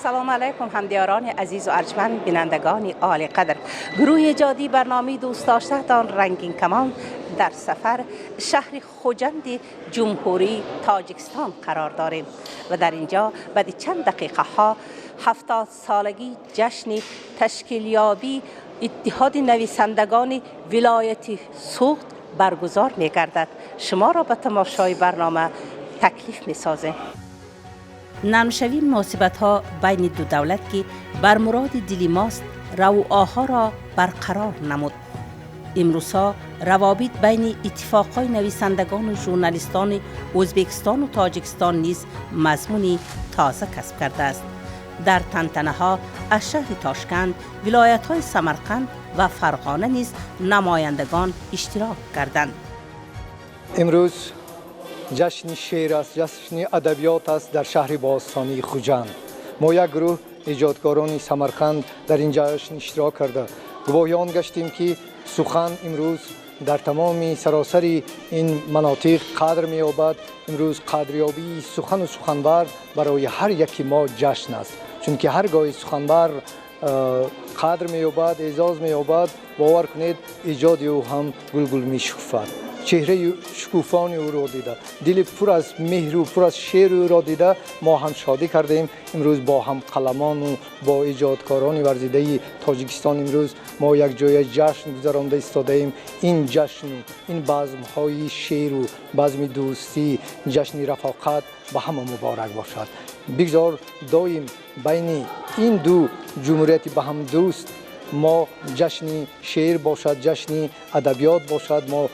سلام علیکم همدیاران عزیز و ارجمند بینندگان عالی قدر. گروه جادی برنامه دوست داشتهتان رنگین کمان در سفر شهر خوجند جمهوری تاجیکستان قرار داریم و در اینجا بعد چند دقیقه ها 70 سالگی جشن تشکیلیابی اتحاد نویسندگان ولایت سوخت برگزار می گردد. شما را به تماشای برنامه تکلیف می سازیم. نمشوی مناسبت ها بین دو دولت که بر مراد دلی ماست رواها را برقرار نمود. امروزها روابط بین اتفاقهای نویسندگان و ژورنالیستان ازبکستان و تاجیکستان نیز مضمونی تازه کسب کرده است. در تنتنه ها از شهر تاشکند، ولایت های سمرقند و فرغانه نیز نمایندگان اشتراک کردند. امروز جشن شعر است، جشن ادبیات است در شهر باستانی خوجند. ما یک گروه ایجادکاران سمرقند در این جشن اشتراک کرده. گواهیان گشتیم که سخن امروز در تمام سراسر این مناطق قدر می‌یابد. امروز قدریابی سخن و سخنور برای هر یکی ما جشن است، چون که هرگاه سخنور قدر می‌یابد، اعزاز می‌یابد، باور کنید ایجاد او هم گلگل می‌شکفد. چهره شکوفان او را دیده، دل پر از مهر و پر از شعر او را دیده ما هم شادی کردیم. امروز با هم قلمان و با ایجادکاران ورزیده تاجیکستان امروز ما یک جای جشن گذرانده ایستاده ایم. این جشن و این بزم‌های شعر و بزم دوستی، جشن رفاقت به همه مبارک باشد. بگذار دایم بین این دو جمهوریت به هم دوست ما جشن شعر باشد، جشن ادبیات باشد، ما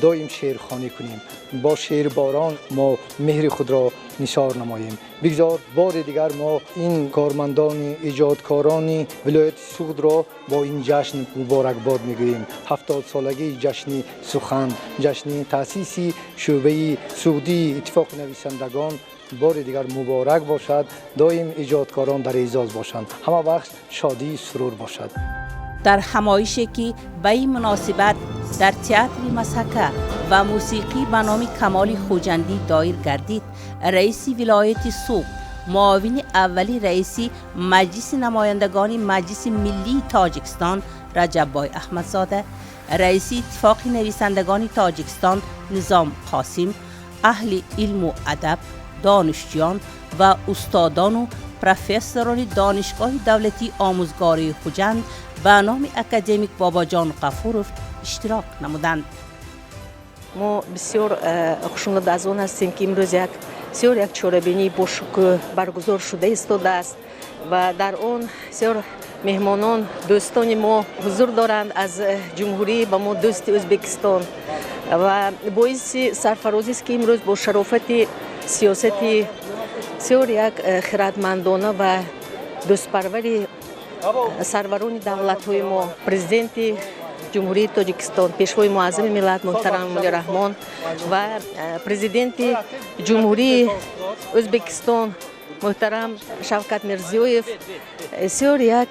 دایم شعرخوانی کنیم، با شعر باران ما مهر خود را نثار نماییم. بگذار بار دیگر ما این کارمندان ایجادکاران ولایت سوخت را با این جشن مبارکباد میگوییم. 70 سالگی جشن سخن، جشن تأسیس شعبه سوختی اتفاق نویسندگان بار دیگر مبارک باشد. دایم ایجادکاران در اعزاز باشند، همه وقت شادی سرور باشد. در همایشی که به این مناسبت در تئاتر مسحکه و موسیقی به نام کمال خوجندی دایر گردید، رئیس ولایت سوخت، معاون اولی رئیس مجلس نمایندگان مجلس ملی تاجیکستان رجب بای احمدزاده، رئیس اتفاق نویسندگان تاجیکستان نظام قاسم، اهل علم و ادب، دانشجویان و استادان و پروفسوران دانشگاه دولتی آموزگاری خوجند به نام اکادمیک باباجان غفورов اشتراک نمودند. ما بسیار خوشنود از آن هستیم که امروز یک چهاربینی با شکوه برگزار شده ایستاده است و در آن بسیار مهمانان دوستان ما حضور دارند از جمهوری با ما دوست ازبکستان و باعث سرفرازی است که امروز با شرافت سیاست بسیار یک خردمندانه و دوستپروری سروران دولت‌های ما، پرزیدنت جمهوری تاجیکستان پیشوای معظم ملت محترم مولا رحمان و پرزیدنت جمهوری ازبکستان محترم شوکت میرزیویف بسیار یک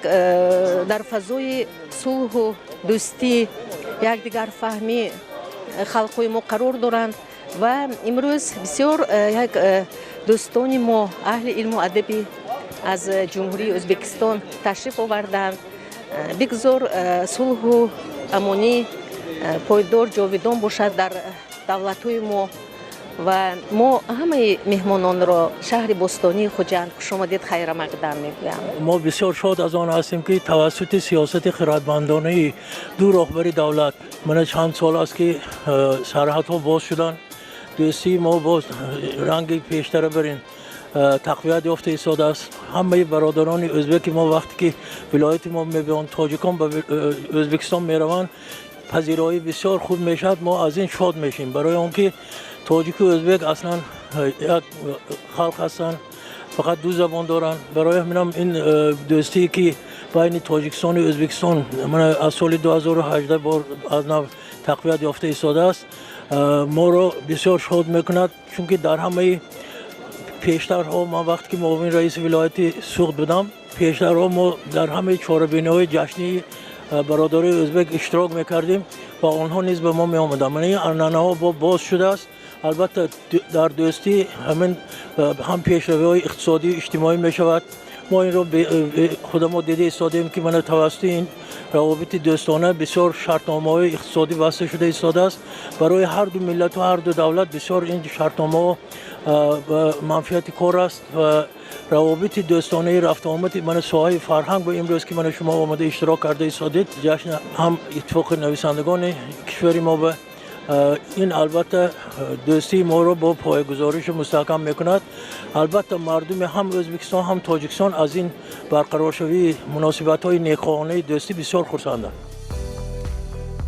در فضای صلح و دوستی یک دیگر فهمی خلق‌های ما قرار دارند و امروز بسیار یک دوستان ما اهل علم و ادبی از جمهوری ازبکستان تشریف آوردند. بگذار صلح و امنی پایدار جاودان باشد در دولت‌های ما و ما همه مهمانان را شهر باستانی خوجند خوش آمدید خیر مقدم میگویم. ما بسیار شاد از آن هستیم که توسط سیاست خردمندانه دو رهبر دولت من چند سال است که سرحدها باز شدن، دوستی ما باز رنگ پیشتر برین تقویت یافته ایستاده است. همه برادران ازبک ما وقتی که ولایت ما میبینند تاجیکان به ازبکستان میروند پذیرایی بسیار خوب میشد. ما از این شاد میشیم برای آنکه تاجیک و ازبک اصلا یک خلق هستند، فقط دو زبان دارند. برای همینم این دوستی که بین تاجیکستان و ازبکستان من از سال 2018 بار از نو تقویت یافته ایستاده است ما را بسیار شاد میکند، چون که در همه پیشترها ما وقتی که معاون رئیس ولایت سوخت بودم پیشترها ما در همه چهاربینی‌های جشنی برادرای ازبک اشتراک میکردیم و آنها نیز به ما می آمدند. من این ارنانه‌ها باز شده است. البته در دوستی همین هم پیشروی‌های اقتصادی اجتماعی می شود ما این رو خود ما دیده ایستادیم که من توسط این روابط دوستانه بسیار شرطنامه‌های اقتصادی بسته شده ایستاده است. برای هر دو ملت و هر دو دولت بسیار این شرطنامه منفعت کار است و روابط دوستانه رفت آمد من ساحه فرهنگ و امروز که من شما آمده اشتراک کرده ایستادید جشن هم اتفاق نویسندگان کشور ما به این البته دوستی ما رو با پایه‌گذاریش مستحکم میکند. البته مردم هم ازبکستان هم تاجیکستان از این برقرار شوی مناسبت‌های نیکخواهانه دوستی بسیار خرسندند.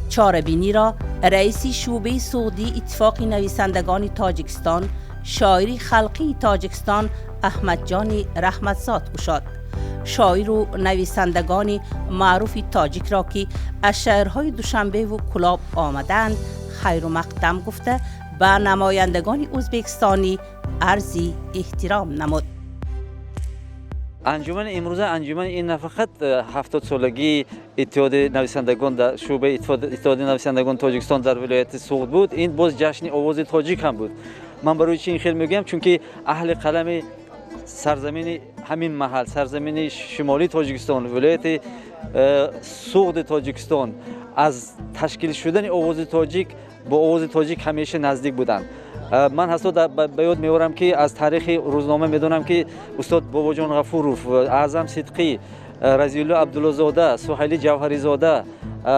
چاره‌بینی را رئیس شعبه سعودی اتفاق نویسندگان تاجیکستان شاعری خلقی تاجیکستان احمد جان رحمتزاد گشاد. شاعر و نویسندگان معروف تاجیک را که از شهرهای دوشنبه و کلاب آمدند خیر و مقدم گفته به نمایندگان ازبکستانی عرضی احترام نمود. انجمن امروز انجمن این نه فقط 70 سالگی اتحاد نویسندگان در شعبه اتحاد نویسندگان تاجیکستان در ولایت سوغد بود، این باز جشن آواز تاجیک هم بود. من برای چی این خیلی میگم؟ چون که اهل قلم سرزمین همین محل، سرزمین شمالی تاجیکستان، ولایت سوغد تاجیکستان از تشکیل شدن آواز تاجیک با آواز تاجیک همیشه نزدیک بودند. من حساب به یاد میورم که از تاریخ روزنامه میدونم که استاد باباجان غفوروف، اعظم صدقی، رضی الله عبدالله زاده، سهیلی جوهری زاده،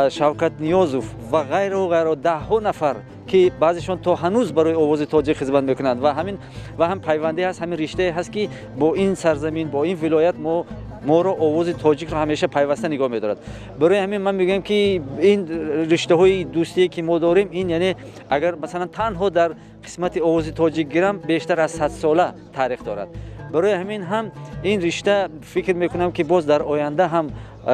شوکت نیازوف و غیره ده ها نفر که بعضیشون تا هنوز برای آواز تاجیک خدمت میکنند و هم پیوندی هست، همین رشته هست که با این سرزمین با این ولایت ما رو آواز تاجیک رو همیشه پیوسته نگاه می‌دارد. برای همین من میگم که این رشته های دوستی که ما داریم این یعنی اگر مثلا تنها در قسمت آواز تاجیک گیرم بیشتر از 100 ساله تاریخ دارد. برای همین هم این رشته فکر میکنم که باز در آینده هم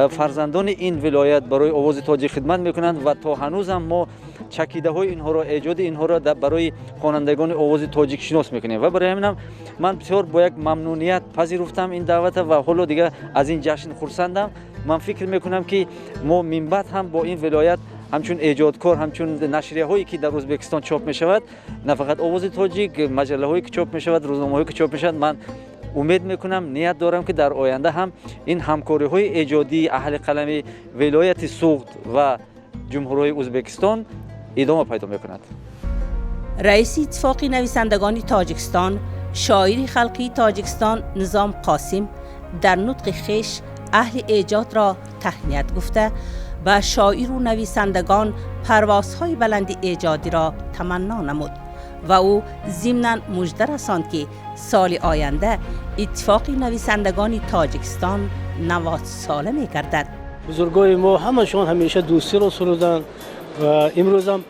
فرزندان این ولایت برای آواز تاجیک خدمت میکنند و تا هنوز هم ما چکیده های اینها رو ایجاد اینها رو برای خوانندگان آواز تاجیک شناس میکنیم و برای همین من بسیار با یک ممنونیت پذیرفتم این دعوت و حالا دیگه از این جشن خرسندم. من فکر میکنم که ما من بعد هم با این ولایت همچون ایجادکار، همچون نشریه هایی که در ازبکستان چاپ می شود، نه فقط آواز تاجیک، مجله هایی که چاپ می شود، روزنامه هایی که چاپ می شود، من امید میکنم، نیت دارم که در آینده هم این همکاری های ایجادی اهل قلم ولایت سوغد و جمهوری ازبکستان ادامه پیدا میکند. رئیس اتفاق نویسندگان تاجیکستان شاعری خلقی تاجیکستان نظام قاسم در نطق خویش اهل ایجاد را تهنیت گفته و شاعر و نویسندگان پروازهای بلند ایجادی را تمنا نمود و او ضمناً مژده رساند که سال آینده اتفاق نویسندگان تاجیکستان 90 ساله می گردد. بزرگای ما همشون همیشه دوستی رو سرودن و امروز هم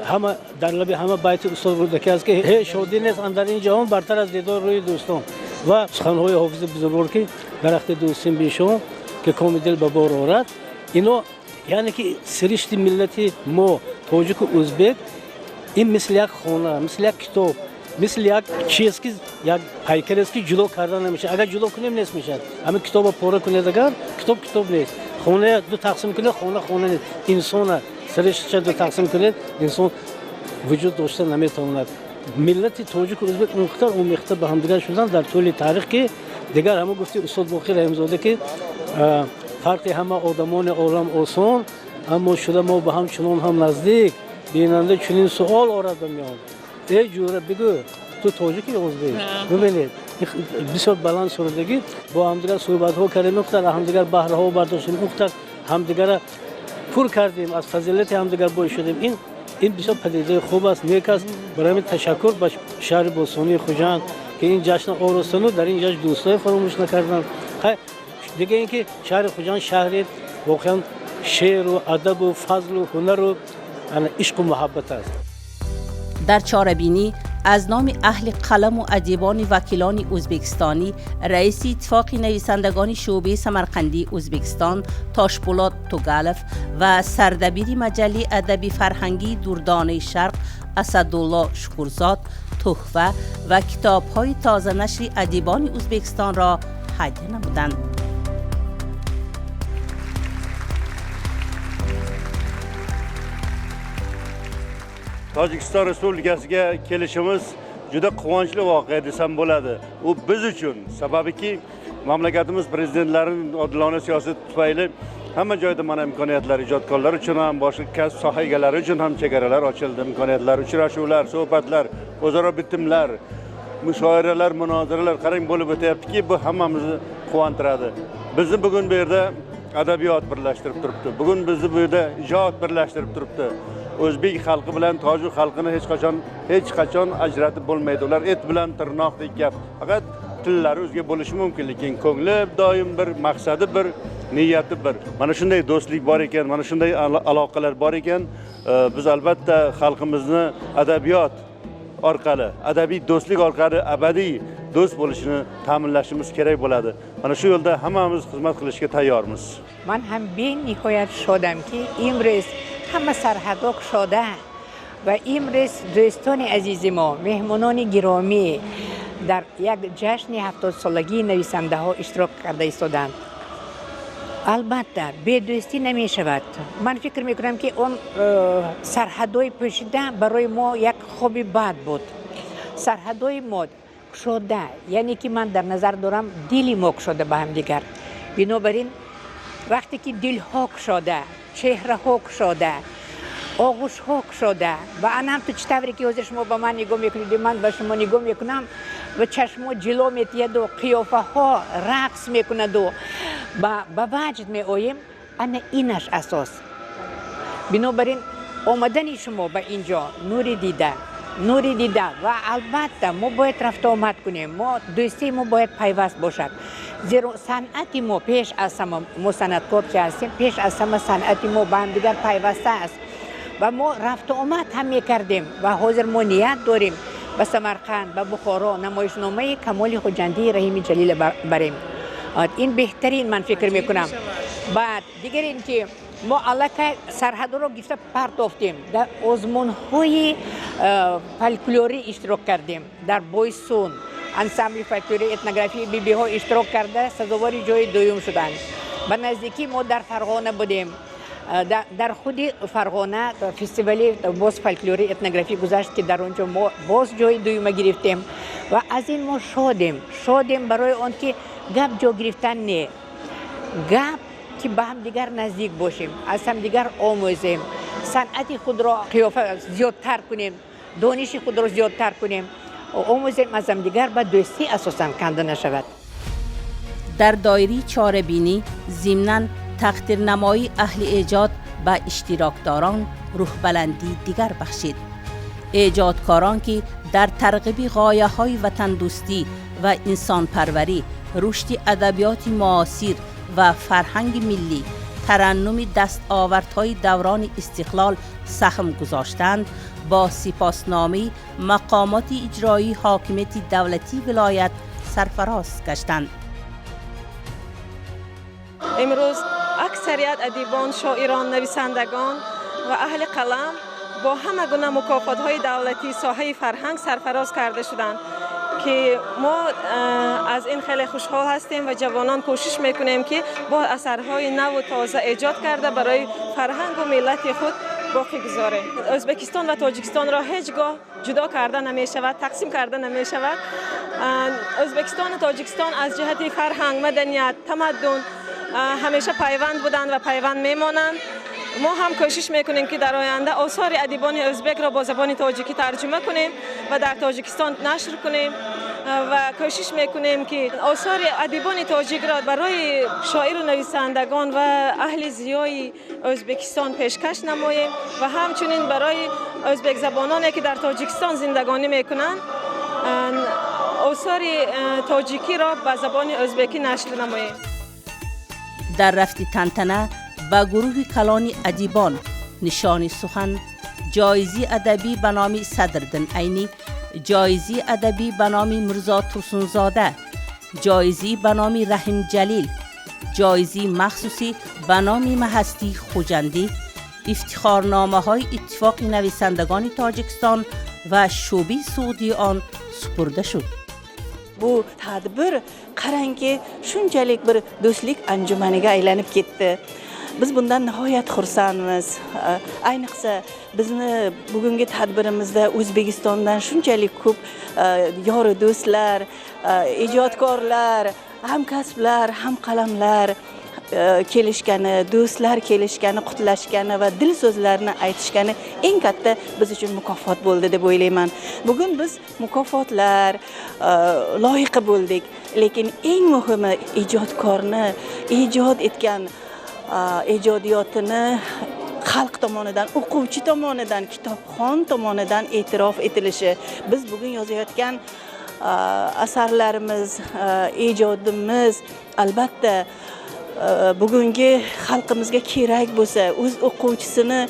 همه در لب همه بیت استاد رودکی است که شادی نیست اندر این جهان برتر از دیدار روی دوستان و سخنهای حافظ بزرگوار که درخت دوستیم بیشون که کام دل به بار آورد. اینا یعنی که سرشت ملتی ما تاجیک و ازبک این مثل یک خانه، مثل یک کتاب، مثل یک چیز که یک پیکر است که جدا کردن نمیشه. اگر جدا کنیم نیست میشه. همین کتاب پاره کنید اگر کتاب نیست. خانه دو تقسیم کنید خانه نیست. انسان سرش دو تقسیم کنید انسان وجود داشته نمیتواند. ملت تاجیک و ازبک اونقدر اومیخته به هم دیگر شدن در طول تاریخ که دیگر همه گفتی استاد باقی رحمزاده که فرق همه آدمان عالم آسان اما شده ما به هم چنان هم نزدیک. بیننده چنین سوال آورد به میان ای جوره بگو تو تاجیکی یا ازبک؟ ببینید بسیار بلند سرودگی با همدیگر صحبت ها کردیم، مختار همدیگر بهره ها برداشتیم، مختار همدیگر پر کردیم، از فضیلت همدیگر بای شدیم. این بسیار پدیده خوب است، نیک است. برای تشکر به شهر بوستانی خوجند که این جشن آرستانو در این جشن دوستای فراموش نکردن. دیگه اینکه شهر خوجند شهری واقعا شعر و ادب و فضل و هنر و عشق و محبت است. در چاره‌بینی از نام اهل قلم و ادیبان وکیلان ازبکستانی رئیس اتفاق نویسندگان شعبه سمرقندی ازبکستان تاشپولات توگالف و سردبیر مجله ادبی فرهنگی دردانه شرق اسدالله شکورزاد تحفه و کتاب‌های تازه نشر ادیبان ازبکستان را هدیه نمودند. Tojikiston Respublikasiga kelishimiz juda quvonchli voqea desam bo'ladi. U biz uchun sababiki mamlakatimiz prezidentlarining odilona siyosati tufayli hamma joyda mana imkoniyatlar ijodkorlar uchun ham boshqa kasb soha egalari uchun ham chegaralar ochildi, imkoniyatlar, uchrashuvlar, suhbatlar, o'zaro bitimlar, mushoiralar, munozaralar qarang bo'lib o'tyaptiki, bu hammamizni quvontiradi. Bizni bugun bu yerda adabiyot birlashtirib turibdi. Bugun bizni bu yerda ijod birlashtirib turibdi. O'zbek xalqi bilan tojik xalqini hech qachon ajratib bo'lmaydi. Ular et bilan tirnoqdek gap. Faqat tillari o'zga bo'lishi mumkin, lekin ko'ngli doim bir, maqsadi bir, niyati bir. Mana shunday do'stlik bor ekan, mana shunday aloqalar bor ekan, biz albatta xalqimizni adabiyot orqali, adabiy do'stlik orqali abadiy do'st bo'lishini ta'minlashimiz kerak bo'ladi. Mana shu yo'lda hammamiz xizmat qilishga tayyormiz. من هم به نهایت شدم که امروز همه سرحدها شده و امروز دوستان عزیز ما، مهمانان گرامی در یک جشن 70 سالگی نویسنده ها اشتراک کرده ایستادند. البته به دوستی نمی شود. من فکر می کنم که اون سرحدهای پوشیده برای ما یک خوبی بد بود. سرحدهای ما شده، یعنی که من در نظر دارم دلی ما شده به هم دیگر. بنابراین وقتی که دل ها شده، چهره ها شده، آغوش ها شده و انم تو چطوری که حضور شما به من نگاه میکنید، من به شما نگاه میکنم و چشم جلو میتید و قیافه ها رقص میکند و به وجد می آییم، انا اینش اساس. بنابراین آمدن شما به اینجا نوری دیده و البته ما باید رفت آمد کنیم، ما دوستی ما باید پیوست باشد. زیرا صنعت ما پیش از همه، ما صنعتکار که هستیم، پیش از همه صنعت ما به هم دیگر پیوسته است و ما رفت آمد هم میکردیم و حاضر ما نیت داریم به سمرقند، به بخارا نمایشنامه کمال خوجندی رحیم جلیل بریم. این بهترین من فکر میکنم. بعد دیگر این که ما علاقه سرحد رو گرفته پرداختیم، در آزمون‌های فولکلوری اشتراک کردیم، در بویسون انسامبل فولکلوری اتنوگرافی بی ها اشتراک کرده سزاوار جای دوم شدند. به نزدیکی ما در فرغانه بودیم، در خود فرغانه فستیوالی باز فولکلوری اتنوگرافی گذشت که در اونجا ما باز جای دوم گرفتیم و از این ما شادیم برای آن که گپ جا گرفتن نه، گپ که به هم دیگر نزدیک باشیم، از هم دیگر آموزیم، صنعت خود را قیافه زیادتر کنیم، دانش خود را زیادتر کنیم، آموزیم از هم دیگر به دوستی اساساً کنده نشود. در دایره چاره‌بینی ضمناً تقدیرنمایی اهل ایجاد به اشتراکداران روح بلندی دیگر بخشید. ایجادکاران که در ترغیب غایه‌های وطن دوستی و انسان پروری، رشد ادبیات معاصر و فرهنگ ملی، ترنم دستاوردهای دوران استقلال سهم گذاشتند، با سپاسنامه مقامات اجرایی حاکمیت دولتی ولایت سرفراز گشتند. امروز اکثریت ادیبان، شاعران، نویسندگان و اهل قلم با همه گونه مکافات‌های دولتی ساحه فرهنگ سرفراز کرده شدند که ما از این خیلی خوشحال هستیم و جوانان کوشش میکنیم که با اثرهای نو و تازه ایجاد کرده برای فرهنگ و ملت خود باقی گذاره. ازبکستان و تاجیکستان را هیچگاه جدا کرده نمی شود، تقسیم کرده نمی شود. ازبکستان و تاجیکستان از جهت فرهنگ، مدنیت، تمدن همیشه پیوند بودند و پیوند میمانند. ما هم کوشش میکنیم که در آینده آثار ادیبان ازبک را با زبان تاجیکی ترجمه کنیم و در تاجیکستان نشر کنیم و کوشش میکنیم که آثار ادیبان تاجیک را برای شاعر و نویسندگان و اهل زیای ازبکستان پیشکش نماییم و همچنین برای ازبک زبانانی که در تاجیکستان زندگانی میکنند آثار تاجیکی را به زبان ازبکی نشر نماییم. در رفت تنتنه و گروه کلان ادیبان نشانی سخن، جایزه ادبی به نام صدرالدین عینی، جایزه ادبی به نام مرزا ترسونزاده، جایزه به نام رحیم جلیل، جایزه مخصوصی به نام مهستی خوجندی، افتخارنامه های اتفاق نویسندگان تاجیکستان و شعبه سعودی آن سپرده شد. Bu tadbir qarangki shunchalik bir do'stlik anjumaniga aylanib ketdi. Biz bundan nihoyat xursandmiz. Ayniqsa bizni bugungi tadbirimizda O'zbekistondan shunchalik ko'p yori do'stlar, ijodkorlar, hamkasblar, ham qalamlar kelishgani, do'stlar kelishgani, qutlashgani va dil so'zlarini aytishgani eng katta biz uchun mukofot bo'ldi deb o'ylayman. Bugun biz mukofotlar loyiqa bo'ldik, lekin eng muhimi ijodkorni ijod etgan ijodiyotini xalq tomonidan, o'quvchi tomonidan, kitobxon tomonidan e'tirof etilishi. Biz bugun yozayotgan asarlarimiz, ijodimiz albatta bugungi xalqimizga kerak bo'lsa, o'z o'quvchisini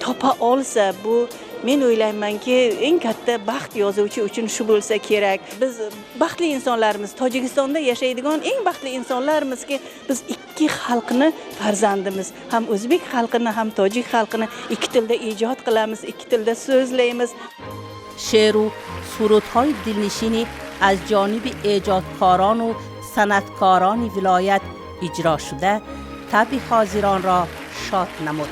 topa olsa, bu men o'ylaymanki eng katta baxt yozuvchi uchun shu bo'lsa kerak. Biz baxtli insonlarmiz, Tojikistonda yashaydigan eng baxtli insonlarmizki, biz ikki xalqni farzandimiz, ham o'zbek xalqini, ham tojik xalqini ikki tilda ijod qilamiz, ikki tilda so'zlaymiz. شعر و سرودهای دلنشینی از جانب ایجادکاران و صنعتکاران ولایت اجرا شده طبع حاضران را شاد نمود.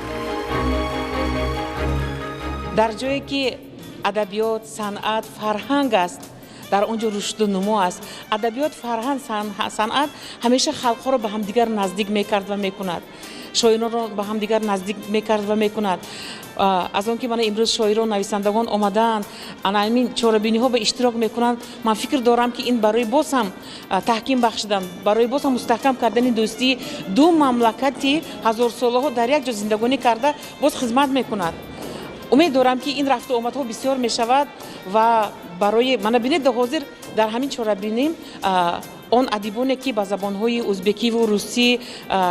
در جایی که ادبیات، صنعت، فرهنگ است، در اونجا رشد و نمو است. ادبیات، فرهنگ، صنعت همیشه خلق را به هم دیگر نزدیک میکرد و میکند. شاعران را به هم دیگر نزدیک میکرد و میکند. از اون که من امروز شاعران نویسندگان آمدن، همین چاره‌بینی ها به اشتراک میکنند، من فکر دارم که این برای باز هم تحکیم بخشیدن، برای باز هم مستحکم کردن دوستی دو مملکتی هزار ساله ها در یک جا زندگانی کرده باز خدمت میکند. امید دارم که این رفت و آمد ها بسیار میشود و برای من ببینید حاضر در همین چاره‌بینی آن ادیبانی که با زبان‌های ازبکی و روسی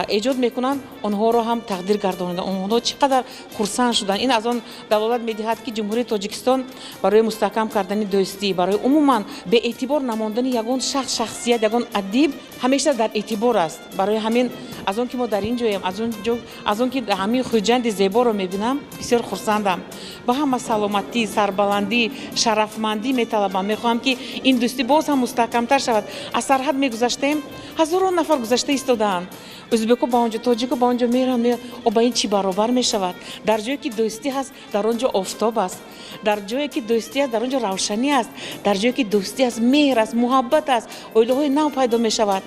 ایجاد میکنند آنها را هم تقدیر گردانیدند. آنها چقدر خرسند شدند. این از آن دلالت میدهد که جمهوری تاجیکستان برای مستحکم کردن دوستی، برای عموما به اعتبار نماندن یگان شخصیت، یگان ادیب همیشه در اعتبار است. برای همین از آن که ما در اینجاییم، از آن که همین خوجند زیبا رو میبینم بسیار خرسندم. با هم سلامتی، سربلندی، شرفمندی میطلبم. میخوام که این دوستی باز هم مستحکم‌تر شود. از سرحد میگذشتیم، هزاران نفر گذشته ایستادند. ازبکو با اونجا، تاجیکو با اونجا میرن و با این چی برابر میشود؟ در جایی که دوستی هست در اونجا آفتاب است، در جایی که دوستی است در اونجا روشنی است، در جایی که دوستی است مهر است، محبت است، الگوهای نو پیدا میشود.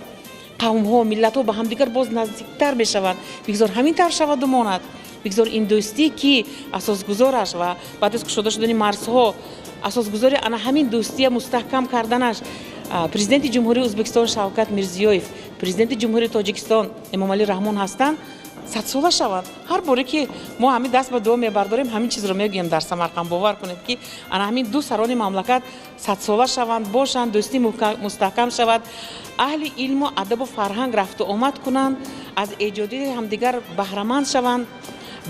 قوم ها، ملت ها به هم دیگر باز نزدیکتر میشوند. بگذار همین طور شود و ماند. بگذار این دوستی که اساسگذارش و بعد از گشوده شدن مرزها اساسگذاری همین دوستی مستحکم کردنش پرزیدنت جمهوری ازبکستان شوکت میرزیویف، پرزیدنت جمهوری تاجیکستان امامعلی رحمان هستند 100 ساله شود. هر باره که ما همین دست به دعا میبرداریم همین چیز رو میگیم در سمرقند. باور کنید که همین دو سران مملکت 100 ساله شوند، باشند، دوستی مستحکم شود، اهل علم و ادب و فرهنگ رفت و آمد کنند، از ایجادی همدیگر بهره مند شوند.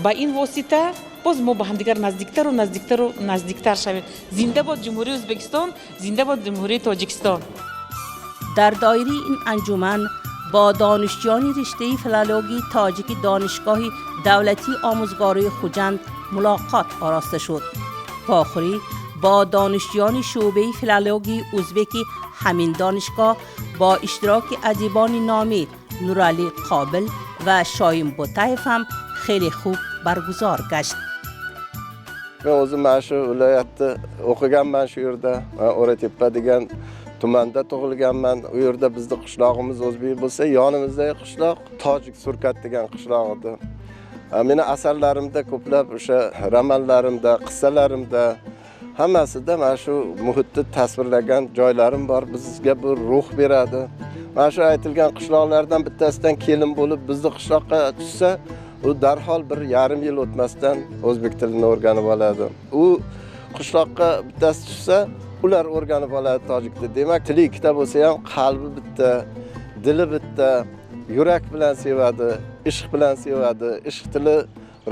با این واسطه باز ما با همدیگر نزدیکتر و نزدیکتر و نزدیکتر شویم. زنده باد جمهوری ازبکستان، زنده باد جمهوری تاجیکستان. در دایره این انجمن با دانشجویان رشته فیلولوژی تاجیکی دانشگاه دولتی آموزگاری خوجند ملاقات آراسته شد. آخری با دانشجویان شعبه فیلولوژی ازبکی همین دانشگاه با اشتراک ادیبان نامی نورعلی قابل و شایم بوتایف هم خیلی خوب برگزار گشت. من o'zim mana shu viloyatda o'qiganman, shu yerda O'ratepa degan tumanda tug'ilganman. U yerda bizning qishlog'imiz o'zbek bo'lsa, yonimizdagi qishloq Tojik Surkat degan qishloq edi. Meni asarlarimda ko'plab o'sha romanlarimda, qissalarimda hammasida mana shu muhitni tasvirlagan joylarim bor. Bizga bu ruh beradi. Mana shu aytilgan qishloqlardan bittasidan kelin bo'lib bizning qishloqqa tushsa, u darhol 1,5 yil o'tmasdan o'zbek tilini o'rganib oladi. U qishloqqa bittasi tushsa, ular o'rganib oladi tojik tilini. Demak, tili ikkita bo'lsa ham qalbi bitta, dili bitta, yurak bilan sevadi, ishq bilan sevadi. Ishq tili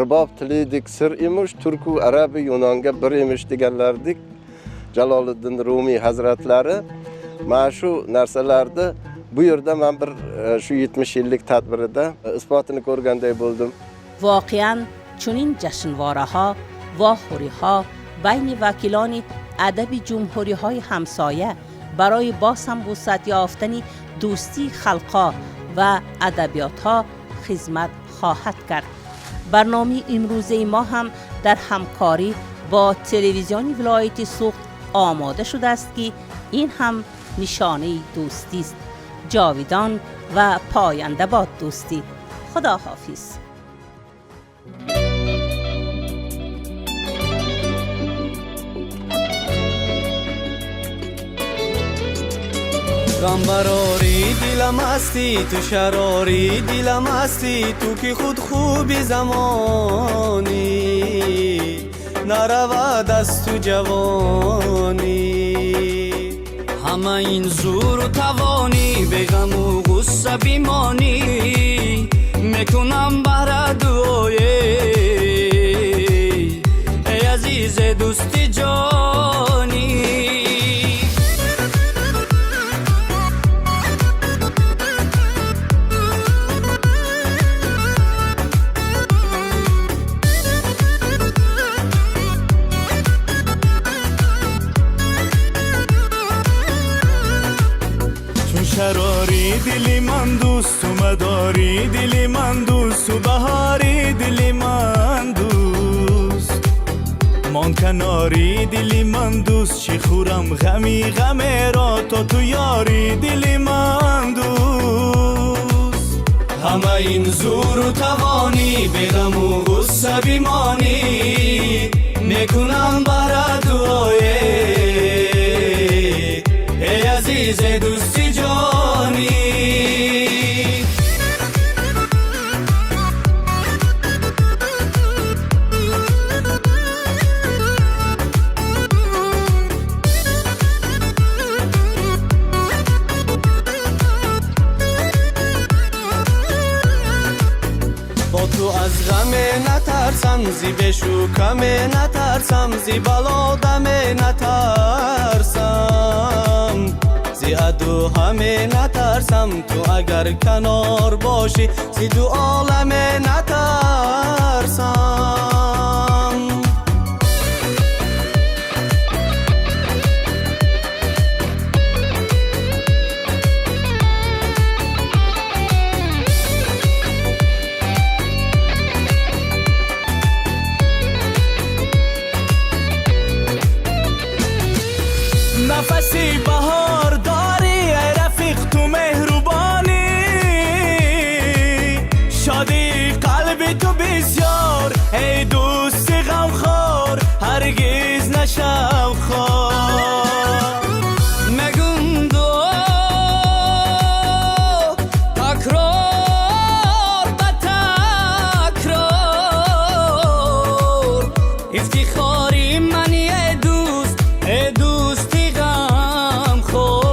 ribob tilidek sir emish, turku, arabi, yunonga bir emish deganlardek Jaloliddin Rumiy hazratlari mana shu narsalarni bu yerda men bir shu 70 yillik tadbirida isbotini ko'rganday bo'ldim. واقعاً چنین جشنواره‌ها و خوری‌ها بین وکیلان ادب جمهوری‌های همسایه برای باز هم وسعت یافتن دوستی خلق‌ها و ادبیات‌ها خدمت خواهد کرد. برنامه امروزه ما هم در همکاری با تلویزیون ولایت سوخت آماده شده است که این هم نشانه دوستی است. جاویدان و پاینده باد دوستی. خداحافظ. غم براری دلم هستی، تو شراری دلم هستی، تو که خود خوبی زمانی نرود از تو جوانی. همه این زور و توانی به غم و غصه بیمانی میکنم بر دوی ای عزیز دوست جانی. شراری دلی من دوست، تو مداری دلی من دوست، تو بهاری دلی من دوست، مان کناری دلی من دوست، چی خورم غمی غم را تا تو یاری دلی من دوست. همه این زور و توانی به غم و غصه بیمانی میکنم بر دوی ای عزیز دوست جانی. با تو از غم نترسم، زی بشوکم نترسم، زی بلادم نترسم، زی عدو همه نترسم، تو اگر کنار باشی زی دو عالم نترسم. نفسی بهار داری ای رفیق تو مهربانی، شادی قلب تو بسیار ای دوست غمخوار، هرگز نشو خوار. مگم دو تکرار به تکرار، افتخاری منی ای دوست، ای دوستی غم خور.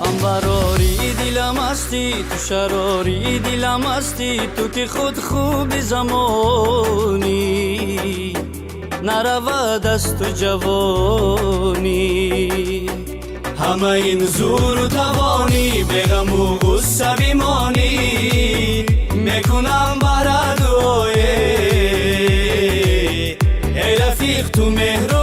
هم براری دلم هستی، تو شراری دلم هستی، تو که خود خوب زمانی نرود از تو جوانی. همه این زور و توانی به غم و غصه بیمانی میکنم بر دوی ای رفیق تو مهربانی.